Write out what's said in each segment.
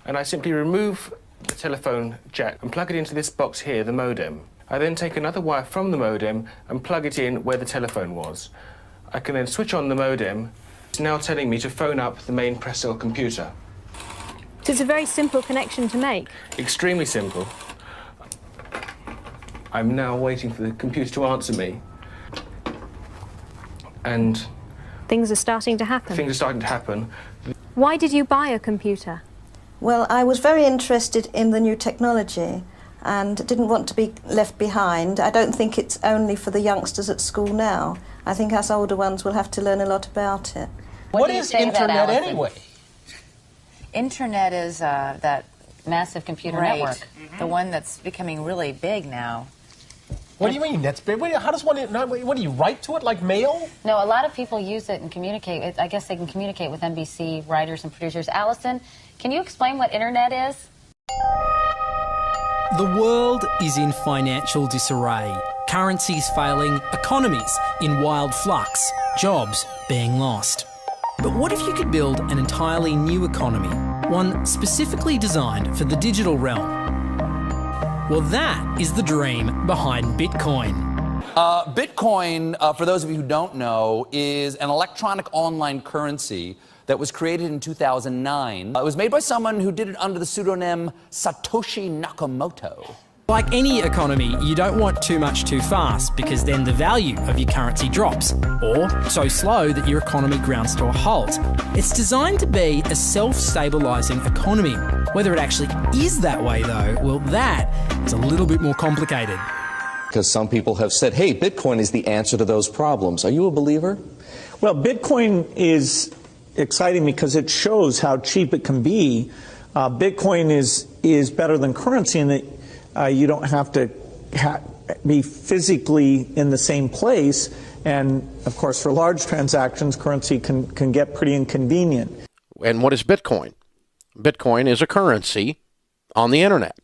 and I simply remove the telephone jack and plug it into this box here, the modem. I then take another wire from the modem and plug it in where the telephone was. I can then switch on the modem. It's now telling me to phone up the main Pressel computer. So it's a very simple connection to make. Extremely simple. I'm now waiting for the computer to answer me. And things are starting to happen. Things are starting to happen. Why did you buy a computer? Well, I was very interested in the new technology and didn't want to be left behind. I don't think it's only for the youngsters at school now. I think us older ones will have to learn a lot about it. What is Internet anyway? Internet is that massive computer network, the one that's becoming really big now. What do you mean? That's big. How does one? What do you write to it like mail? No, a lot of people use it and communicate. I guess they can communicate with NBC writers and producers. Allison, can you explain what Internet is? The world is in financial disarray. Currencies failing, economies in wild flux, jobs being lost. But what if you could build an entirely new economy, one specifically designed for the digital realm? Well, that is the dream behind Bitcoin. Bitcoin, for those of you who don't know, is an electronic online currency that was created in 2009. It was made by someone who did it under the pseudonym Satoshi Nakamoto. Like any economy, you don't want too much too fast because then the value of your currency drops, or so slow that your economy grounds to a halt. It's designed to be a self-stabilising economy. Whether it actually is that way though, well, that is a little bit more complicated. Because some people have said, hey, Bitcoin is the answer to those problems. Are you a believer? Well, Bitcoin is exciting because it shows how cheap it can be. Bitcoin is better than currency in that you don't have to be physically in the same place. And, of course, for large transactions, currency can get pretty inconvenient. And what is Bitcoin? Bitcoin is a currency on the internet.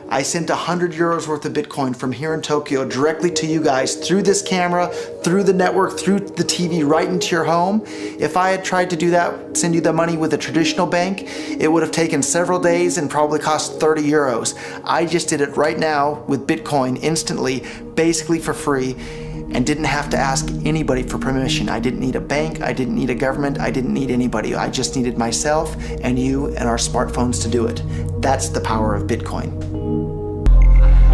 I sent 100 euros worth of Bitcoin from here in Tokyo directly to you guys through this camera, through the network, through the TV, right into your home. If I had tried to do that, send you the money with a traditional bank, it would have taken several days and probably cost 30 euros. I just did it right now with Bitcoin instantly, basically for free, and didn't have to ask anybody for permission. I didn't need a bank, I didn't need a government, I didn't need anybody. I just needed myself and you and our smartphones to do it. That's the power of Bitcoin.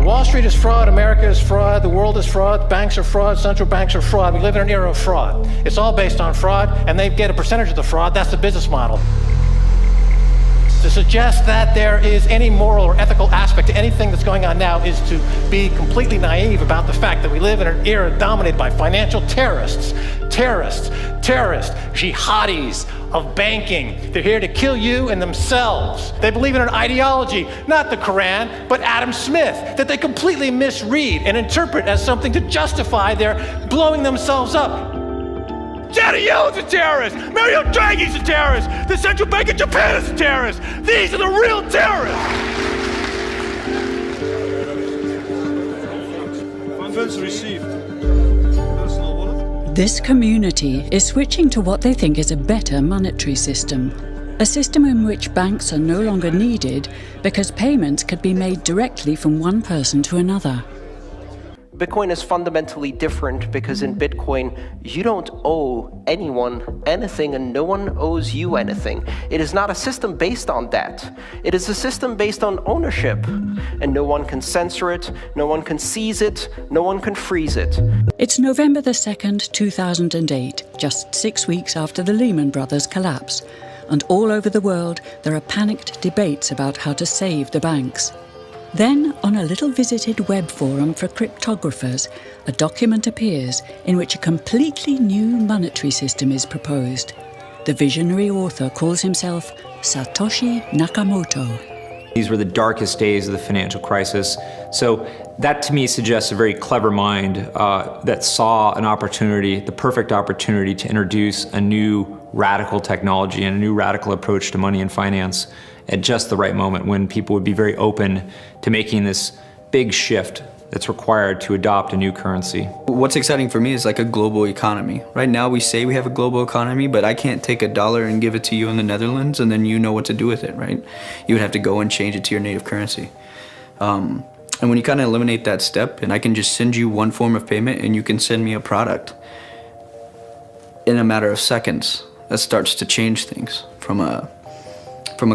Wall Street is fraud, America is fraud, the world is fraud, banks are fraud, central banks are fraud. We live in an era of fraud. It's all based on fraud, and they get a percentage of the fraud. That's the business model. To suggest that there is any moral or ethical aspect to anything that's going on now is to be completely naive about the fact that we live in an era dominated by financial terrorists, jihadis of banking. They're here to kill you and themselves. They believe in an ideology, not the Quran, but Adam Smith, that they completely misread and interpret as something to justify their blowing themselves up. Janet Yellen's a terrorist! Mario Draghi's a terrorist! The Central Bank of Japan is a terrorist! These are the real terrorists! Funds received. This community is switching to what they think is a better monetary system. A system in which banks are no longer needed because payments could be made directly from one person to another. Bitcoin is fundamentally different because in Bitcoin, you don't owe anyone anything and no one owes you anything. It is not a system based on debt. It is a system based on ownership. And no one can censor it, no one can seize it, no one can freeze it. It's November the 2nd, 2008, just 6 weeks after the Lehman Brothers collapse. And all over the world, there are panicked debates about how to save the banks. Then, on a little visited web forum for cryptographers, a document appears in which a completely new monetary system is proposed. The visionary author calls himself Satoshi Nakamoto. These were the darkest days of the financial crisis. So that to me suggests a very clever mind that saw an opportunity, the perfect opportunity to introduce a new radical technology and a new radical approach to money and finance at just the right moment when people would be very open to making this big shift that's required to adopt a new currency. What's exciting for me is like a global economy. Right now we say we have a global economy, but I can't take $1 and give it to you in the Netherlands and then you know what to do with it, right? You would have to go and change it to your native currency. And when you kind of eliminate that step, and I can just send you one form of payment and you can send me a product in a matter of seconds, that starts to change things from a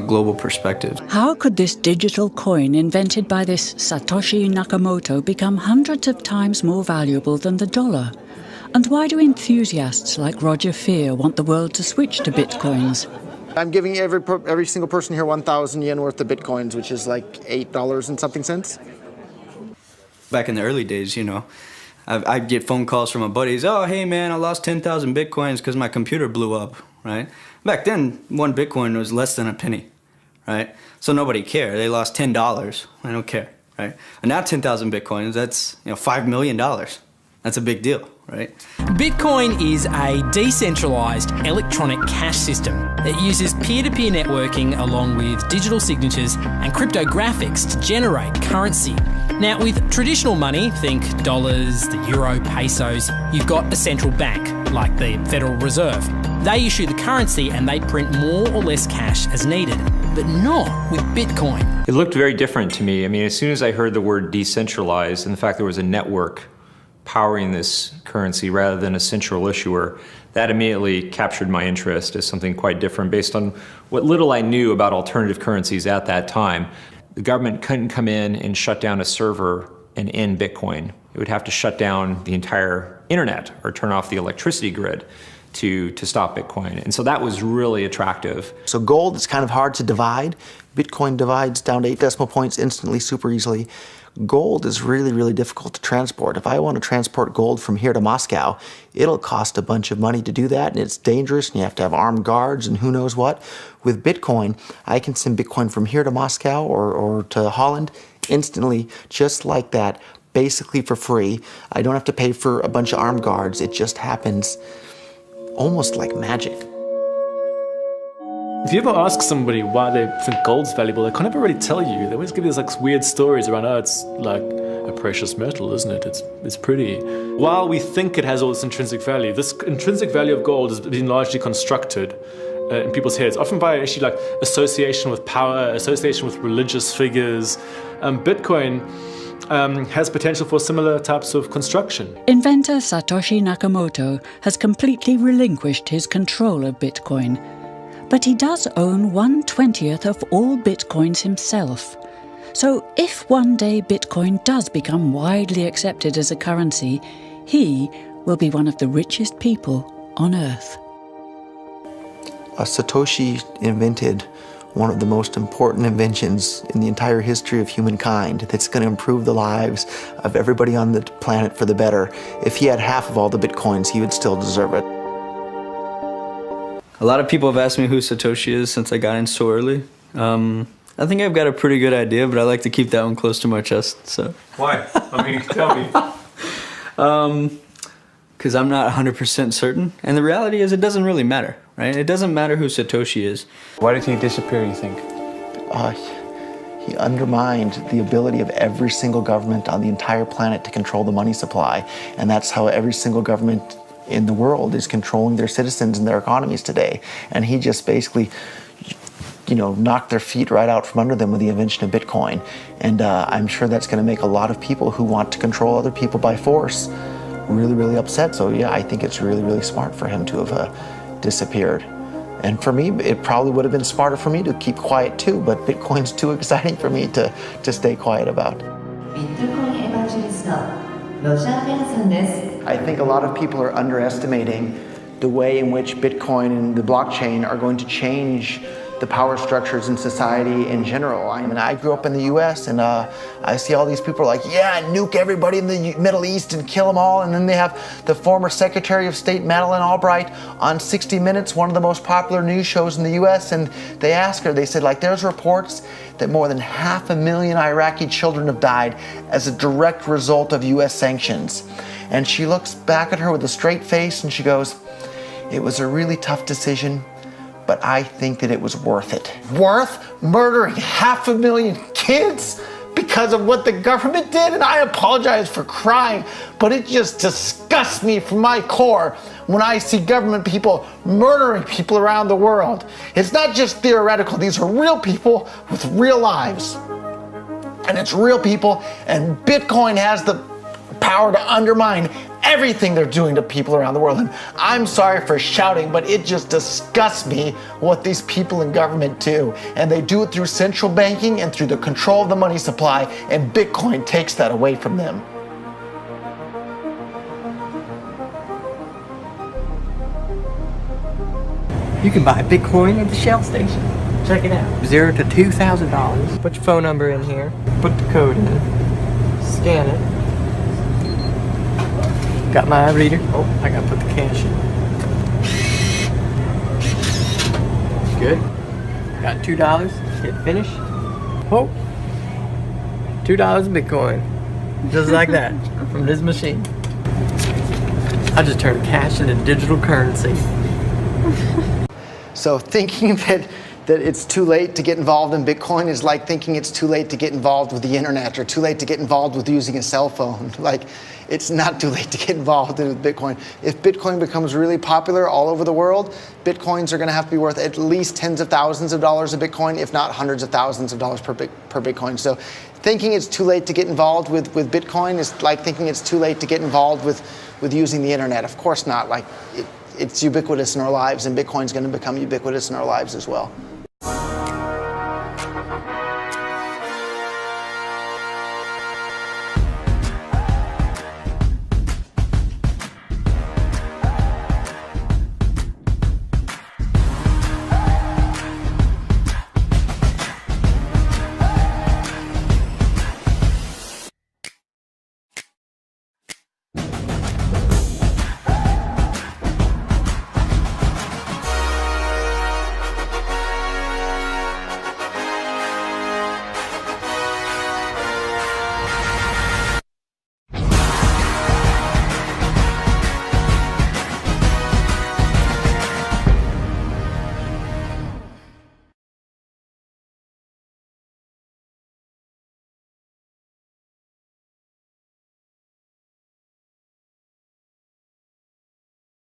global perspective. How could this digital coin invented by this Satoshi Nakamoto become hundreds of times more valuable than the dollar? And why do enthusiasts like Roger Fear want the world to switch to bitcoins? I'm giving every single person here 1,000 yen worth of bitcoins, which is like $8 and something cents. Back in the early days, you know, I'd get phone calls from my buddies. Oh, hey man, I lost 10,000 bitcoins because my computer blew up, right? Back then, one bitcoin was less than a penny, right? So nobody cared. They lost $10. I don't care, right? And now 10,000 bitcoins, that's $5 million. That's a big deal, right? Bitcoin is a decentralised electronic cash system that uses peer-to-peer networking along with digital signatures and cryptographics to generate currency. Now, with traditional money, think dollars, the euro, pesos, you've got a central bank, like the Federal Reserve. They issue the currency and they print more or less cash as needed, but not with Bitcoin. It looked very different to me. I mean, as soon as I heard the word decentralized and the fact there was a network powering this currency rather than a central issuer, that immediately captured my interest as something quite different based on what little I knew about alternative currencies at that time. The government couldn't come in and shut down a server and end Bitcoin. It would have to shut down the entire internet or turn off the electricity grid to stop Bitcoin. And so that was really attractive. So gold is kind of hard to divide. Bitcoin divides down to 8 decimal points instantly, super easily. Gold is really, really difficult to transport. If I want to transport gold from here to Moscow, it'll cost a bunch of money to do that, and it's dangerous, and you have to have armed guards and who knows what. With Bitcoin, I can send Bitcoin from here to Moscow or to Holland instantly, just like that, basically for free. I don't have to pay for a bunch of armed guards. It just happens almost like magic. If you ever ask somebody why they think gold's valuable, they can't ever really tell you. They always give you these like weird stories around, oh, it's like a precious metal, isn't it? It's pretty. While we think it has all this intrinsic value, this intrinsic value of gold has been largely constructed in people's heads, often by actually like association with power, association with religious figures. Bitcoin has potential for similar types of construction. Inventor Satoshi Nakamoto has completely relinquished his control of Bitcoin. But he does own 1/20th of all Bitcoins himself. So if one day Bitcoin does become widely accepted as a currency, he will be one of the richest people on Earth. Satoshi invented one of the most important inventions in the entire history of humankind that's going to improve the lives of everybody on the planet for the better. If he had half of all the Bitcoins, he would still deserve it. A lot of people have asked me who Satoshi is since I got in so early. I think I've got a pretty good idea, but I like to keep that one close to my chest. So why? I mean, tell me. Because I'm not 100% certain. And the reality is it doesn't really matter, right? It doesn't matter who Satoshi is. Why did he disappear, you think? He undermined the ability of every single government on the entire planet to control the money supply. And that's how every single government in the world is controlling their citizens and their economies today. And he just basically, knocked their feet right out from under them with the invention of Bitcoin. And I'm sure that's going to make a lot of people who want to control other people by force really, really upset. So yeah, I think it's really, really smart for him to have disappeared. And for me, it probably would have been smarter for me to keep quiet too, but Bitcoin's too exciting for me to stay quiet about. I think a lot of people are underestimating the way in which Bitcoin and the blockchain are going to change the power structures in society in general. I mean, I grew up in the US and I see all these people like, yeah, nuke everybody in the Middle East and kill them all. And then they have the former Secretary of State, Madeleine Albright, on 60 Minutes, one of the most popular news shows in the US. And they asked her, they said, like, there's reports that more than 500,000 Iraqi children have died as a direct result of US sanctions. And she looks back at her with a straight face and she goes, it was a really tough decision, but I think that it was worth it. Worth murdering 500,000 kids because because of what the government did, and I apologize for crying, but it just disgusts me from my core when I see government people murdering people around the world. It's not just theoretical. These are real people with real lives. And it's real people, and Bitcoin has the power to undermine everything they're doing to people around the world. And I'm sorry for shouting, but it just disgusts me what these people in government do. And they do it through central banking and through the control of the money supply, and Bitcoin takes that away from them. You can buy Bitcoin at the Shell station. Check it out. $0 to $2,000. Put your phone number in here. Put the code in. Scan it. Got my reader. Oh, I gotta put the cash in. Good. Got $2. Hit finish. Oh. $2 Bitcoin. Just like that. From this machine. I just turned cash into digital currency. So thinking that it's too late to get involved in Bitcoin is like thinking it's too late to get involved with the internet or too late to get involved with using a cell phone. Like, it's not too late to get involved with Bitcoin. If Bitcoin becomes really popular all over the world, Bitcoins are going to have to be worth at least tens of thousands of dollars a Bitcoin, if not hundreds of thousands of dollars per Bitcoin. So thinking it's too late to get involved with Bitcoin is like thinking it's too late to get involved with using the internet. Of course not. Like, it's ubiquitous in our lives, and Bitcoin's going to become ubiquitous in our lives as well.